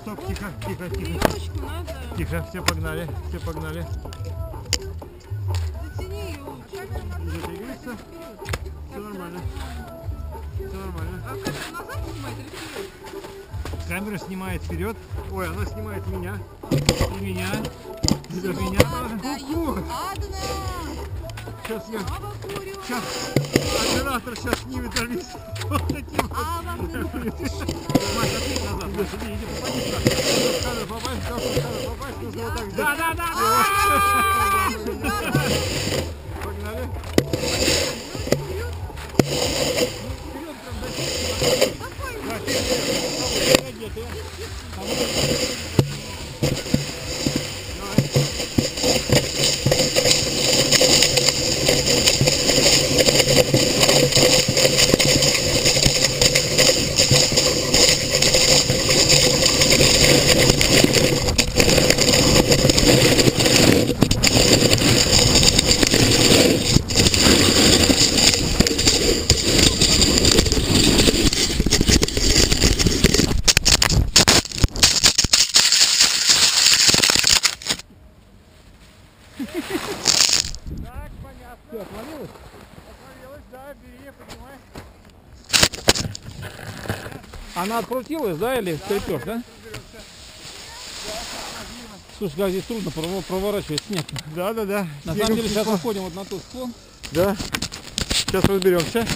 стоп, тихо, тихо, тихо. Веревочку надо. Тихо, все погнали, все погнали. Затяни ее лучше. Затягивается. Все нормально. Все нормально. А камера назад снимает или вперед? Камера снимает вперед. Ой, она снимает меня. И меня. И даже меня. Сейчас я... Сейчас оператор сейчас снимет Алису. Вот таким вот. Маша, ты назад. Иди, иди, попади сюда. В кадр попасть, в кадр попасть. Нужно вот так сделать. Да. Погнали. Вперед прям дальше. Да, ты где ты? Так, понятно. Все, отвалилось? Отвалилась, да, бери, поднимай. Она открутилась, да, или скрипешь, да? Слушай, как здесь трудно проворачивать снег. Да. На самом деле сейчас выходим вот на тот склон. Да. Сейчас разберемся.